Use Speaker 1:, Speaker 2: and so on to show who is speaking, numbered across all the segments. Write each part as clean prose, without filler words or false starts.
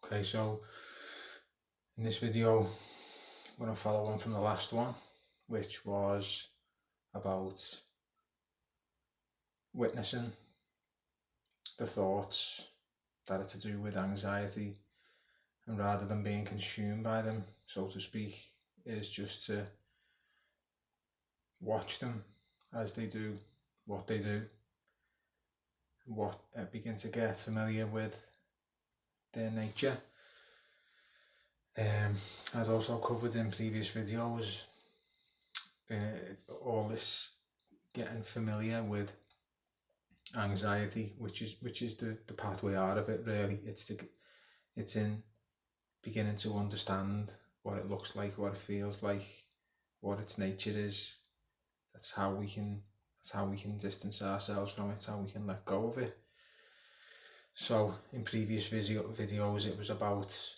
Speaker 1: Okay, so in this video, I'm going to follow on from the last one, which was about witnessing the thoughts that are to do with anxiety, and rather than being consumed by them, so to speak, is just to watch them as they do what they do, begin to get familiar with their nature. As also covered in previous videos, all this getting familiar with anxiety, which is the pathway out of it. Really, it's in beginning to understand what it looks like, what it feels like, what its nature is. That's how we can distance ourselves from it. That's how we can let go of it. So in previous videos, it was about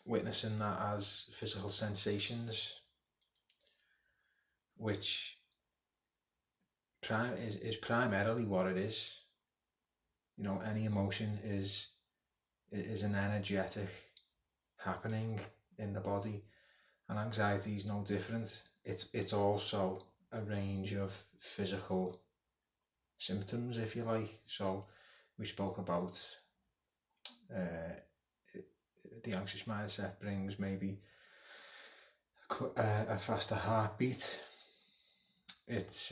Speaker 1: witnessing that as physical sensations, which is primarily what it is. Any emotion is an energetic happening in the body, and anxiety is no different. It's also a range of physical symptoms, if you like. So we spoke about the anxious mindset brings maybe a faster heartbeat. It's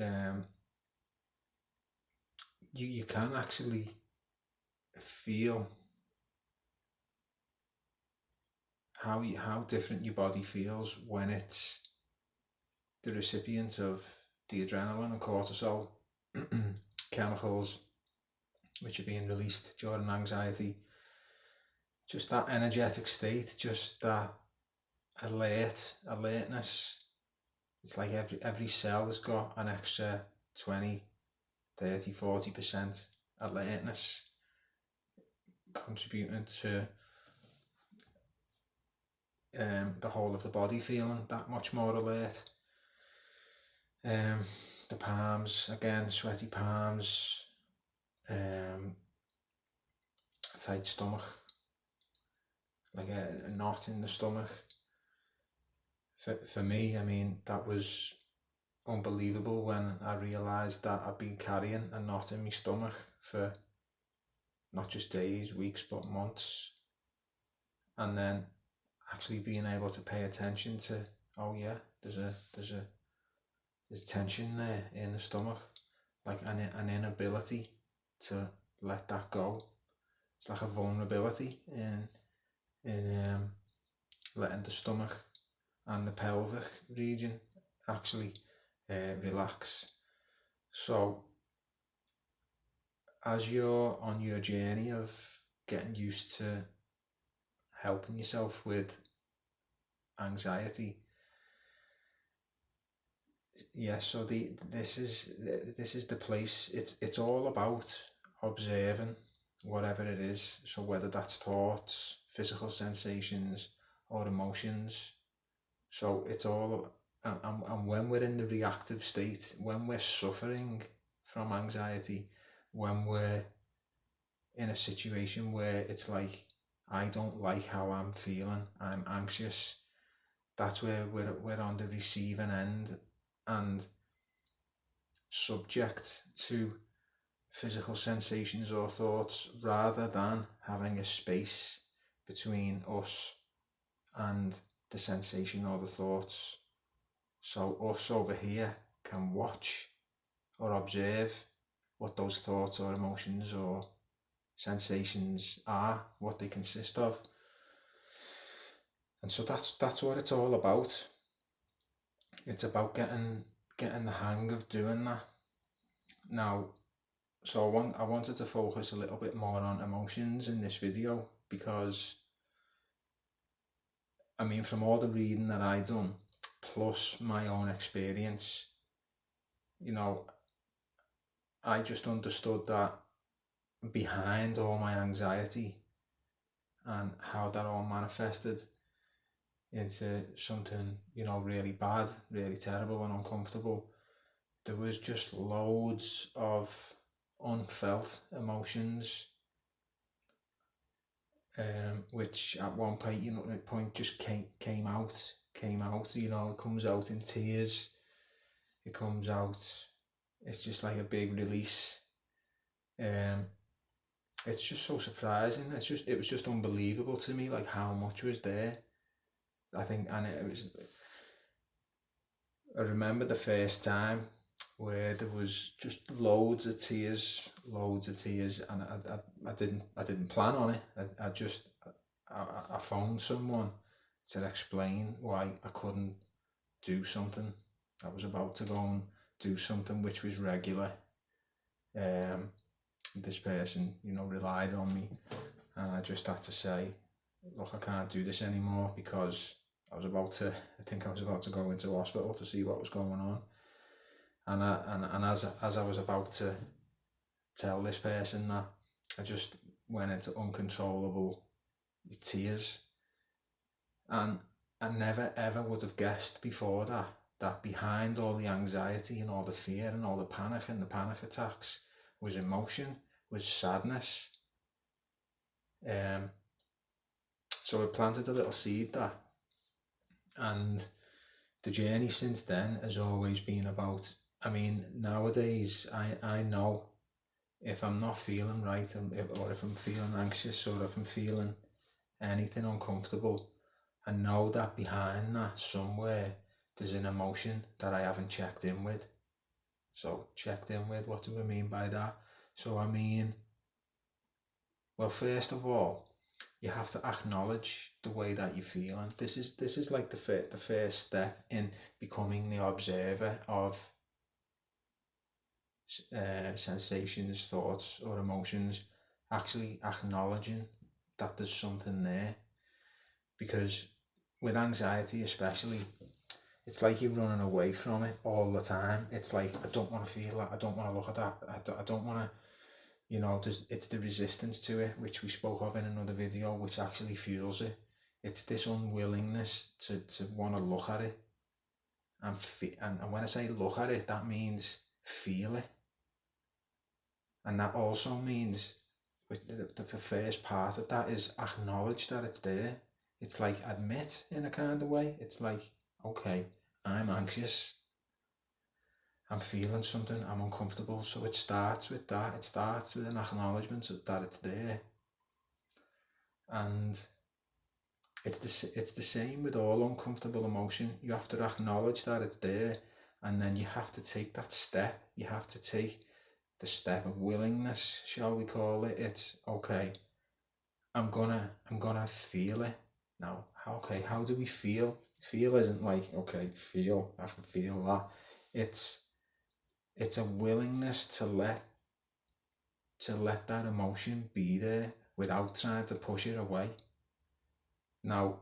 Speaker 1: you can actually feel how different your body feels when it's the recipient of the adrenaline and cortisol chemicals which are being released during anxiety. Just that energetic state, just that alertness. It's like every cell has got an extra 20, 30, 40% alertness, contributing to the whole of the body feeling that much more alert. The palms, again, sweaty palms, tight stomach, like a knot in the stomach. For me, I mean, that was unbelievable when I realised that I'd been carrying a knot in my stomach for not just days, weeks, but months. And then actually being able to pay attention to, oh yeah, there's tension there in the stomach, like an inability to let that go. It's like a vulnerability in letting the stomach and the pelvic region actually relax. So as you're on your journey of getting used to helping yourself with anxiety, so this is the place. It's all about observing whatever it is. So whether that's thoughts, physical sensations, or emotions. So it's all, and when we're in the reactive state, when we're suffering from anxiety, when we're in a situation where it's like, I don't like how I'm feeling, I'm anxious, that's where we're on the receiving end and subject to physical sensations or thoughts, rather than having a space between us and the sensation or the thoughts. So us over here can watch or observe what those thoughts or emotions or sensations are, what they consist of. And so that's what it's all about. It's about getting the hang of doing that. Now, so I wanted to focus a little bit more on emotions in this video, because I mean, from all the reading that I done, plus my own experience, I just understood that behind all my anxiety and how that all manifested into something, really bad, really terrible and uncomfortable, there was just loads of unfelt emotions which at one point, just came out. It comes out in tears. It comes out. It's just like a big release. It's just so surprising. It was just unbelievable to me, like how much was there. I think, and it was. I remember the first time where there was just loads of tears, and I didn't plan on it. I phoned someone to explain why I couldn't do something. I was about to go and do something which was regular. This person, relied on me, and I just had to say, look, I can't do this anymore, because I think I was about to go into hospital to see what was going on. And as I was about to tell this person that, I just went into uncontrollable tears. And I never ever would have guessed before that behind all the anxiety and all the fear and all the panic and the panic attacks was emotion, was sadness. So it planted a little seed there. And the journey since then has always been about, nowadays I know if I'm not feeling right, or if I'm feeling anxious, or if I'm feeling anything uncomfortable, I know that behind that somewhere there's an emotion that I haven't checked in with. So checked in with, what do I mean by that? So well, first of all, you have to acknowledge the way that you're feeling. This is like the first step in becoming the observer of sensations, thoughts, or emotions. Actually acknowledging that there's something there, because with anxiety especially, it's like you're running away from it all the time. It's like, I don't want to feel that, I don't want to look at that, I don't want to, it's the resistance to it, which we spoke of in another video, which actually fuels it. It's this unwillingness to want to look at it, and when I say look at it, that means feel it. And that also means, the first part of that is acknowledge that it's there. It's like admit, in a kind of way. It's like, okay, I'm anxious, I'm feeling something, I'm uncomfortable. So it starts with that. It starts with an acknowledgement that it's there. And it's the same with all uncomfortable emotion. You have to acknowledge that it's there, and then you have to take that step. You have to take the step of willingness, shall we call it. It's okay, I'm gonna feel it now. Okay, how do we feel? Feel isn't like, okay, I can feel that. It's a willingness to let that emotion be there without trying to push it away. Now,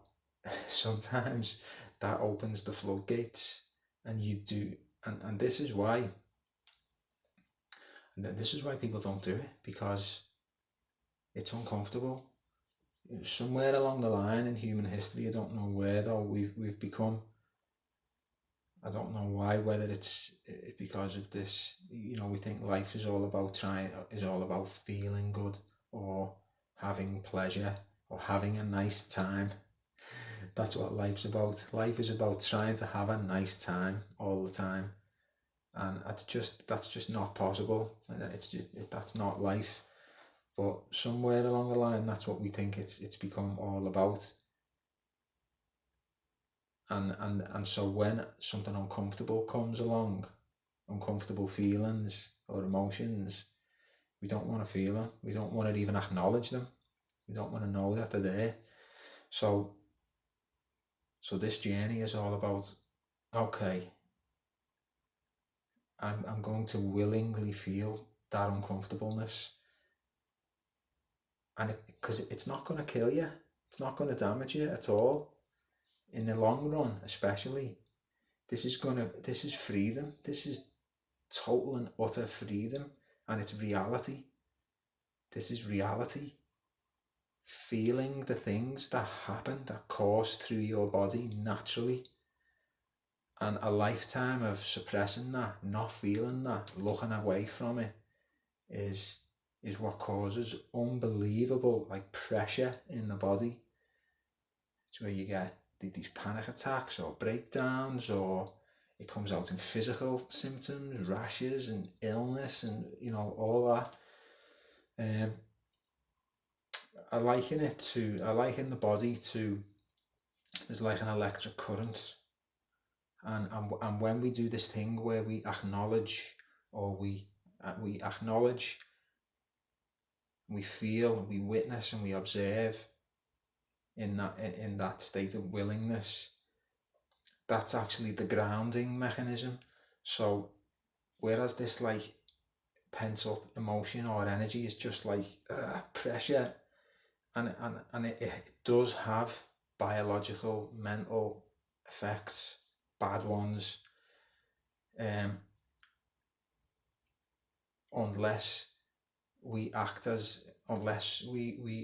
Speaker 1: sometimes that opens the floodgates, and you do, and this is why people don't do it, because it's uncomfortable. Somewhere along the line in human history, I don't know where though, we've become, I don't know why, whether it's because of this, we think life is all about feeling good, or having pleasure, or having a nice time. That's what life's about. Life is about trying to have a nice time all the time, and that's just not possible. That's not life. But somewhere along the line, that's what we think it's become all about. And so when something uncomfortable comes along, uncomfortable feelings or emotions, we don't want to feel them. We don't want to even acknowledge them. We don't want to know that they're there. So this journey is all about, okay, I'm going to willingly feel that uncomfortableness, and because it's not going to kill you, it's not going to damage you at all. In the long run, especially, this is freedom. This is total and utter freedom, and it's reality. This is reality. Feeling the things that happen, that course through your body naturally, and a lifetime of suppressing that, not feeling that, looking away from it, is is what causes unbelievable like pressure in the body. It's where you get these panic attacks or breakdowns, or it comes out in physical symptoms, rashes and illness, and all that. I liken the body to, there's like an electric current, and when we do this thing where we acknowledge, or we acknowledge, we feel, we witness, and we observe in that state of willingness, that's actually the grounding mechanism. So whereas this like pent up emotion or energy is just like pressure, and it does have biological, mental effects, bad ones, unless we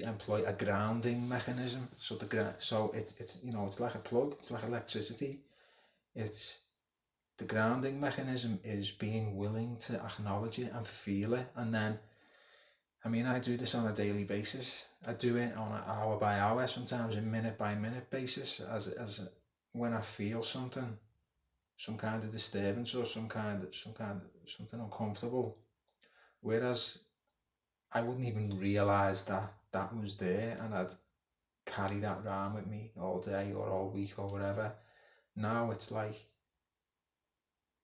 Speaker 1: employ a grounding mechanism. So it's it's like a plug, it's like electricity. It's the grounding mechanism is being willing to acknowledge it and feel it. And then, I do this on a daily basis. I do it on an hour by hour, sometimes a minute by minute basis, as when I feel something, some kind of disturbance, or something uncomfortable. Whereas I wouldn't even realize that was there, and I'd carry that around with me all day or all week or whatever. Now it's like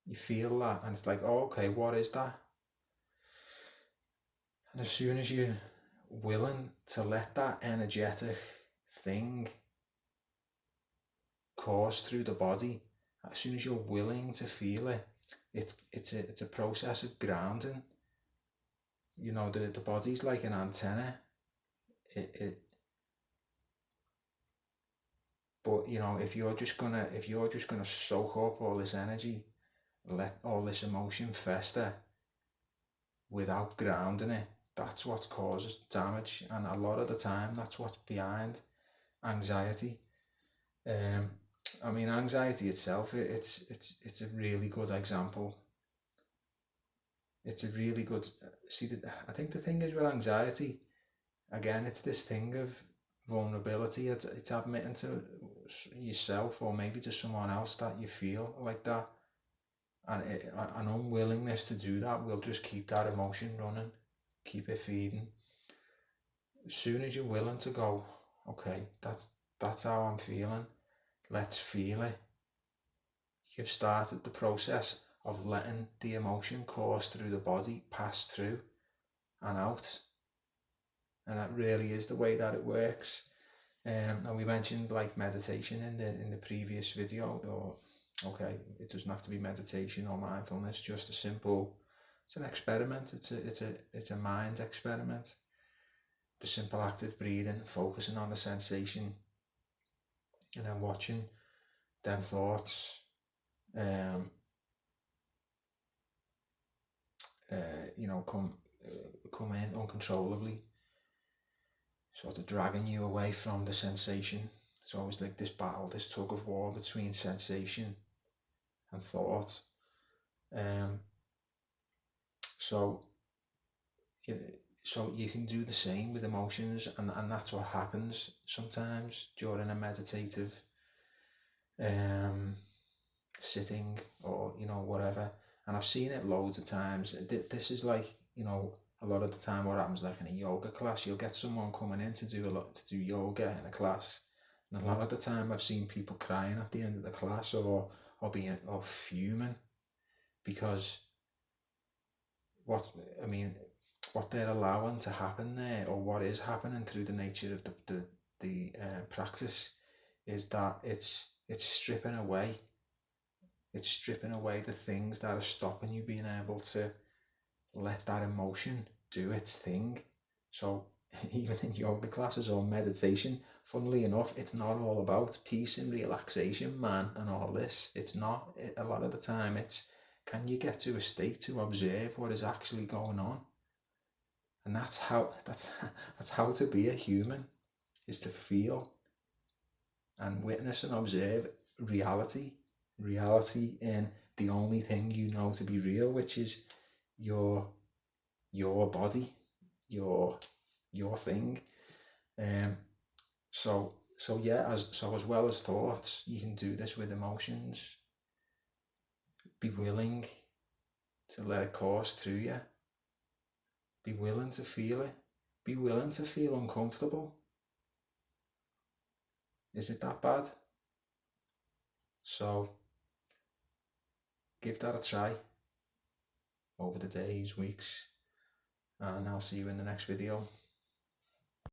Speaker 1: you feel that, and it's like, oh, okay, what is that? And as soon as you're willing to let that energetic thing course through the body, as soon as you're willing to feel it, it's a process of grounding. The body's like an antenna. But if you're just gonna soak up all this energy, let all this emotion fester without grounding it, that's what causes damage. And a lot of the time, that's what's behind anxiety. Anxiety itself, it's a really good example. It's a really good. I think the thing is with anxiety, again, it's this thing of vulnerability. It's admitting to yourself, or maybe to someone else, that you feel like that, and an unwillingness to do that will just keep that emotion running, keep it feeding. As soon as you're willing to go, okay, that's how I'm feeling, let's feel it, you've started the process of letting the emotion course through the body, pass through and out. And that really is the way that it works. And we mentioned like meditation in the previous video. Or okay, it doesn't have to be meditation or mindfulness, just a simple, it's an experiment. It's a mind experiment. The simple active breathing, focusing on the sensation, and then watching them thoughts come in uncontrollably, sort of dragging you away from the sensation. It's always like this battle, this tug of war between sensation and thought. So you can do the same with emotions, and that's what happens sometimes during a meditative sitting, or whatever. And I've seen it loads of times. This is like, a lot of the time what happens, like in a yoga class, you'll get someone coming in to do yoga in a class, and a lot of the time I've seen people crying at the end of the class, or fuming, because what they're allowing to happen there, or what is happening through the nature of the practice, is that it's stripping away the things that are stopping you being able to let that emotion do its thing. So even in yoga classes or meditation, funnily enough, it's not all about peace and relaxation, man, and all this. It's not. A lot of the time it's, can you get to a state to observe what is actually going on? And that's how to be a human, is to feel and witness and observe reality in the only thing you know to be real, which is your body, your thing. So yeah, as well as thoughts, you can do this with emotions. Be willing to let it course through you. Be willing to feel it. Be willing to feel uncomfortable. Is it that bad? So give that a try over the days, weeks, and I'll see you in the next video.